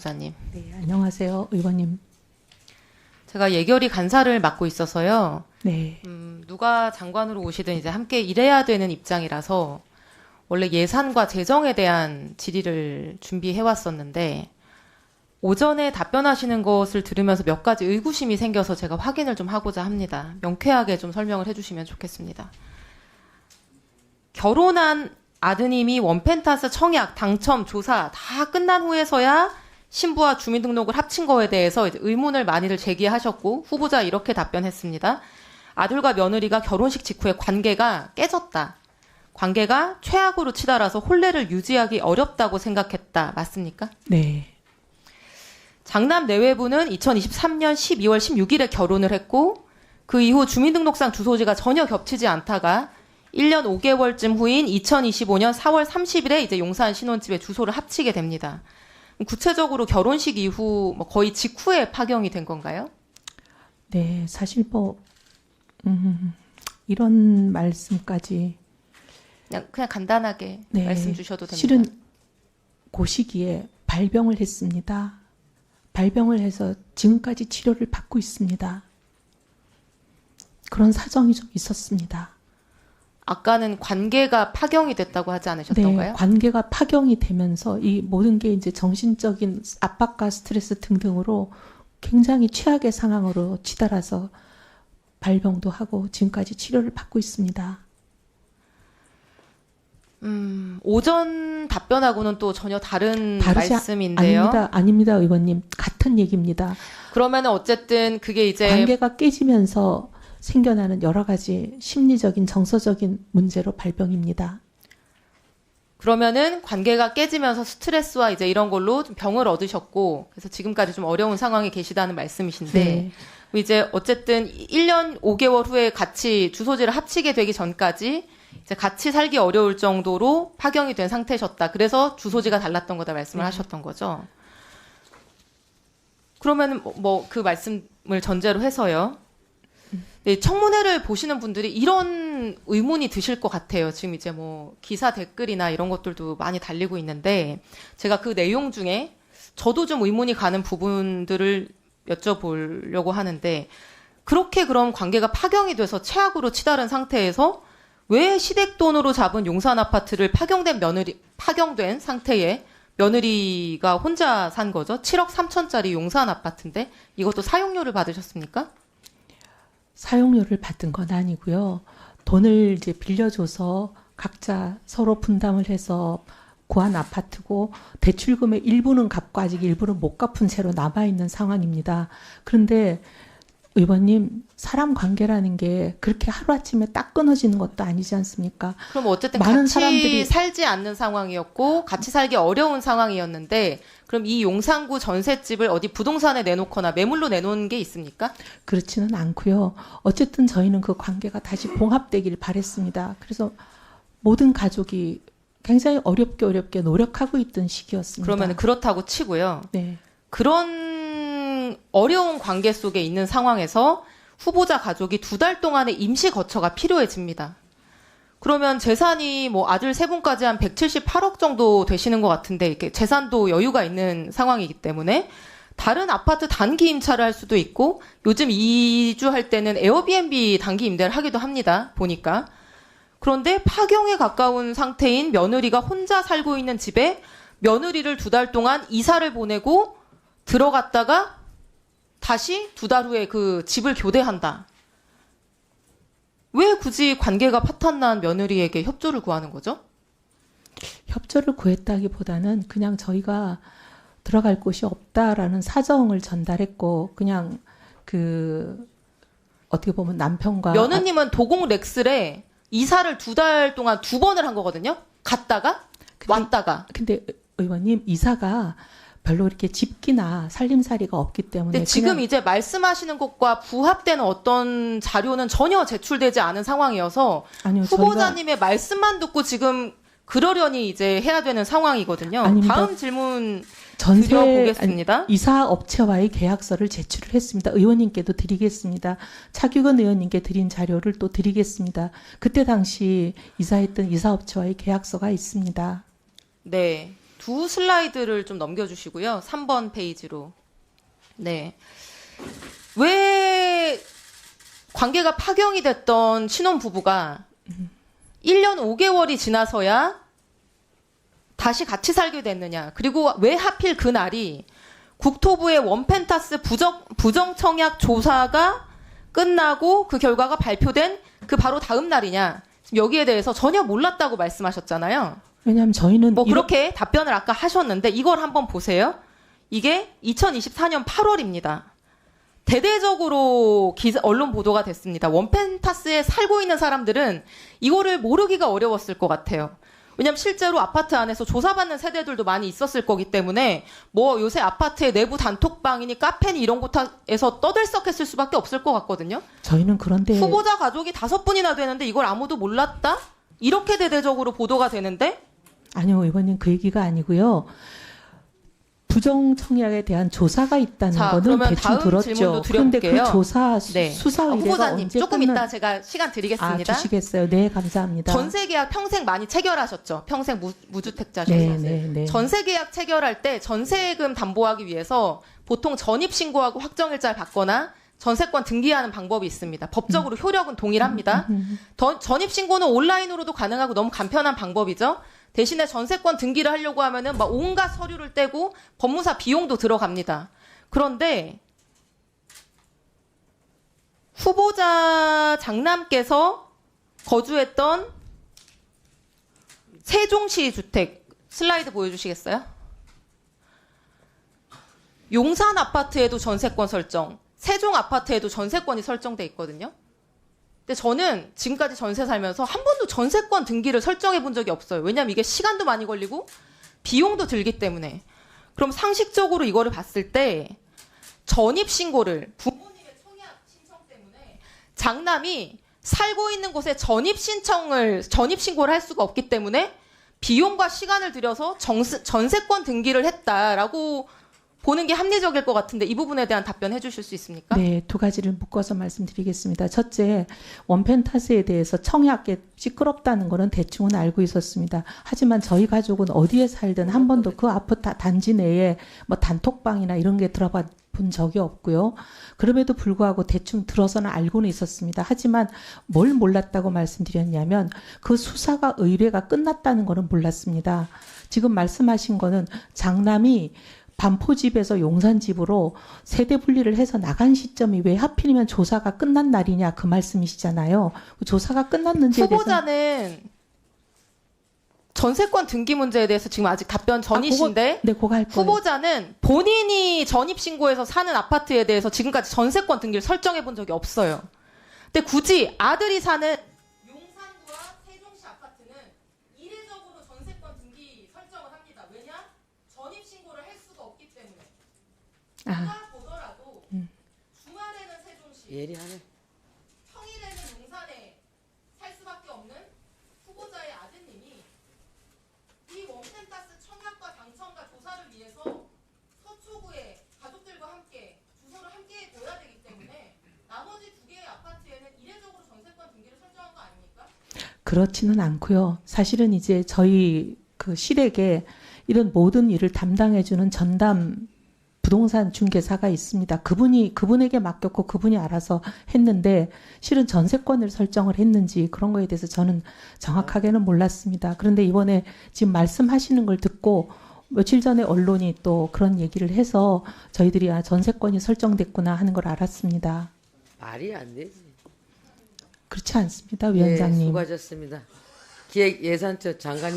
목사님. 네, 안녕하세요, 의원님. 제가 예결위 간사를 맡고 있어서요. 네, 누가 장관으로 오시든 이제 함께 일해야 되는 입장이라서 원래 예산과 재정에 대한 질의를 준비해 왔었는데 오전에 답변하시는 것을 들으면서 몇 가지 의구심이 생겨서 제가 확인을 좀 하고자 합니다. 명쾌하게 좀 설명을 해주시면 좋겠습니다. 결혼한 아드님이 원펜타스 청약, 당첨, 조사 다 끝난 후에서야 신부와 주민등록을 합친 거에 대해서 이제 의문을 많이들 제기하셨고 후보자 이렇게 답변했습니다. 아들과 며느리가 결혼식 직후에 관계가 깨졌다. 관계가 최악으로 치달아서 혼례를 유지하기 어렵다고 생각했다. 맞습니까? 네, 장남 내외부는 2023년 12월 16일에 결혼을 했고 그 이후 주민등록상 주소지가 전혀 겹치지 않다가 1년 5개월쯤 후인 2025년 4월 30일에 이제 용산 신혼집에 주소를 합치게 됩니다. 구체적으로 결혼식 이후 거의 직후에 파경이 된 건가요? 네, 사실 이런 말씀까지 그냥 간단하게 네, 말씀 주셔도 됩니다. 실은 그 시기에 발병을 했습니다. 발병을 해서 지금까지 치료를 받고 있습니다. 그런 사정이 좀 있었습니다. 아까는 관계가 파경이 됐다고 하지 않으셨던가요? 네, 관계가 파경이 되면서 이 모든 게 이제 정신적인 압박과 스트레스 등등으로 굉장히 최악의 상황으로 치달아서 발병도 하고 지금까지 치료를 받고 있습니다. 오전 답변하고는 또 전혀 다른 다르지 말씀인데요. 아닙니다, 의원님. 같은 얘기입니다. 그러면은 어쨌든 그게 이제 관계가 깨지면서 생겨나는 여러 가지 심리적인, 정서적인 문제로 발병입니다. 그러면은 관계가 깨지면서 스트레스와 이제 이런 걸로 좀 병을 얻으셨고 그래서 지금까지 좀 어려운 상황에 계시다는 말씀이신데 네. 이제 어쨌든 1년 5개월 후에 같이 주소지를 합치게 되기 전까지 이제 같이 살기 어려울 정도로 파경이 된 상태셨다. 그래서 주소지가 달랐던 거다 말씀을 하셨던 거죠. 그러면은 그 말씀을 전제로 해서요. 네, 청문회를 보시는 분들이 이런 의문이 드실 것 같아요. 지금 이제 기사 댓글이나 이런 것들도 많이 달리고 있는데 제가 그 내용 중에 저도 좀 의문이 가는 부분들을 여쭤보려고 하는데 그렇게 그럼 관계가 파경이 돼서 최악으로 치달은 상태에서 왜 시댁 돈으로 잡은 용산 아파트를 파경된 상태에 며느리가 혼자 산 거죠? 7억 3천짜리 용산 아파트인데 이것도 사용료를 받으셨습니까? 사용료를 받은 건 아니고요. 돈을 이제 빌려줘서 각자 서로 분담을 해서 구한 아파트고 대출금의 일부는 갚고 아직 일부는 못 갚은 채로 남아있는 상황입니다. 그런데 의원님, 사람 관계라는 게 그렇게 하루아침에 딱 끊어지는 것도 아니지 않습니까? 그럼 어쨌든 많은 같이 사람들이 살지 않는 상황이었고 같이 살기 어려운 상황이었는데 그럼 이 용산구 전셋집을 어디 부동산에 내놓거나 매물로 내놓은 게 있습니까? 그렇지는 않고요. 어쨌든 저희는 그 관계가 다시 봉합되길 바랬습니다. 그래서 모든 가족이 굉장히 어렵게 노력하고 있던 시기였습니다. 그러면 그렇다고 치고요. 네. 그런 어려운 관계 속에 있는 상황에서 후보자 가족이 2달 동안의 임시 거처가 필요해집니다. 그러면 재산이 아들 3분까지 한 178억 정도 되시는 것 같은데 이렇게 재산도 여유가 있는 상황이기 때문에 다른 아파트 단기 임차를 할 수도 있고 요즘 이주할 때는 에어비앤비 단기 임대를 하기도 합니다. 보니까. 그런데 파경에 가까운 상태인 며느리가 혼자 살고 있는 집에 며느리를 2달 동안 이사를 보내고 들어갔다가 다시 2달 후에 그 집을 교대한다. 왜 굳이 관계가 파탄난 며느리에게 협조를 구하는 거죠? 협조를 구했다기보다는 그냥 저희가 들어갈 곳이 없다라는 사정을 전달했고 그냥 어떻게 보면 남편과 며느님은 도곡 렉슬에 이사를 2달 동안 2번을 한 거거든요. 갔다가 왔다가. 근데 의원님, 이사가 별로 이렇게 집기나 살림살이가 없기 때문에 근데 지금 이제 말씀하시는 것과 부합되는 어떤 자료는 전혀 제출되지 않은 상황이어서 아니요, 후보자님의 말씀만 듣고 지금 그러려니 이제 해야 되는 상황이거든요. 아닙니다. 다음 질문 전세 드려보겠습니다. 이사 업체와의 계약서를 제출을 했습니다. 의원님께도 드리겠습니다. 차규근 의원님께 드린 자료를 또 드리겠습니다. 그때 당시 이사했던 이사업체와의 계약서가 있습니다. 네. 두 슬라이드를 좀 넘겨주시고요. 3번 페이지로. 네. 왜 관계가 파경이 됐던 신혼부부가 1년 5개월이 지나서야 다시 같이 살게 됐느냐. 그리고 왜 하필 그날이 국토부의 원펜타스 부정청약 조사가 끝나고 그 결과가 발표된 그 바로 다음 날이냐. 지금 여기에 대해서 전혀 몰랐다고 말씀하셨잖아요. 왜냐하면 저희는 뭐 그렇게 답변을 아까 하셨는데 이걸 한번 보세요. 이게 2024년 8월입니다. 대대적으로 언론 보도가 됐습니다. 원펜타스에 살고 있는 사람들은 이거를 모르기가 어려웠을 것 같아요. 왜냐하면 실제로 아파트 안에서 조사받는 세대들도 많이 있었을 거기 때문에 뭐 요새 아파트의 내부 단톡방이니 카페니 이런 곳에서 떠들썩했을 수밖에 없을 것 같거든요. 저희는 그런데 후보자 가족이 5분이나 되는데 이걸 아무도 몰랐다? 이렇게 대대적으로 보도가 되는데 아니요, 의원님 그 얘기가 아니고요. 부정청약에 대한 조사가 있다는 자, 거는 그러면 대충 다음 들었죠. 질문도 그런데 드려볼게요. 그 조사 네. 수사 의뢰가 후보자님 언제 조금 끝나... 이따 제가 시간 드리겠습니다. 주시겠어요? 네, 감사합니다. 전세계약 평생 많이 체결하셨죠? 평생 무주택자셔서. 네. 전세계약 체결할 때 전세금 담보하기 위해서 보통 전입신고하고 확정일자를 받거나 전세권 등기하는 방법이 있습니다. 법적으로 효력은 동일합니다. 전입신고는 온라인으로도 가능하고 너무 간편한 방법이죠. 대신에 전세권 등기를 하려고 하면은 막 온갖 서류를 떼고 법무사 비용도 들어갑니다. 그런데 후보자 장남께서 거주했던 세종시 주택 슬라이드 보여주시겠어요? 용산 아파트에도 전세권 설정, 세종 아파트에도 전세권이 설정돼 있거든요. 근데 저는 지금까지 전세 살면서 한 번도 전세권 등기를 설정해 본 적이 없어요. 왜냐하면 이게 시간도 많이 걸리고 비용도 들기 때문에. 그럼 상식적으로 이거를 봤을 때 전입신고를 부모님의 청약 신청 때문에 장남이 살고 있는 곳에 전입신고를 할 수가 없기 때문에 비용과 시간을 들여서 전세권 등기를 했다라고 보는 게 합리적일 것 같은데 이 부분에 대한 답변 해주실 수 있습니까? 네, 두 가지를 묶어서 말씀드리겠습니다. 첫째, 원펜타스에 대해서 청약에 시끄럽다는 거는 대충은 알고 있었습니다. 하지만 저희 가족은 어디에 살든 한 번도 그 아파트 단지 내에 뭐 단톡방이나 이런 게 들어봐 본 적이 없고요. 그럼에도 불구하고 대충 들어서는 알고는 있었습니다. 하지만 뭘 몰랐다고 말씀드렸냐면 그 수사가 의뢰가 끝났다는 거는 몰랐습니다. 지금 말씀하신 거는 장남이 반포집에서 용산집으로 세대 분리를 해서 나간 시점이 왜 하필이면 조사가 끝난 날이냐 그 말씀이시잖아요. 그 조사가 끝났는지에 대해서 후보자는 전세권 등기 문제에 대해서 지금 아직 답변 전이신데 그거 할 거예요. 후보자는 본인이 전입신고해서 사는 아파트에 대해서 지금까지 전세권 등기를 설정해 본 적이 없어요. 근데 굳이 아들이 사는 용산구와 세종시 아파트는 이례적으로 전세권 등기 설정을 합니다. 왜냐? 전입신고를 할 수가 없기 때문에. 누가 보더라도 주말에는 세종시, 예리하네. 평일에는 용산에 살 수밖에 없는 후보자의 아드님이 이 원펜타스 청약과 당첨과 조사를 위해서 서초구에 가족들과 함께 주소를 함께 둬야 되기 때문에 나머지 두 개의 아파트에는 이례적으로 전세권 등기를 설정한 거 아닙니까? 그렇지는 않고요. 사실은 이제 저희 그 실에게 이런 모든 일을 담당해주는 전담 부동산 중개사가 있습니다. 그분에게 맡겼고 그분이 알아서 했는데 실은 전세권을 설정을 했는지 그런 거에 대해서 저는 정확하게는 몰랐습니다. 그런데 이번에 지금 말씀하시는 걸 듣고 며칠 전에 언론이 또 그런 얘기를 해서 저희들이 전세권이 설정됐구나 하는 걸 알았습니다. 말이 안 되지. 그렇지 않습니다, 위원장님. 네, 수고하셨습니다. 기획예산처 장관님.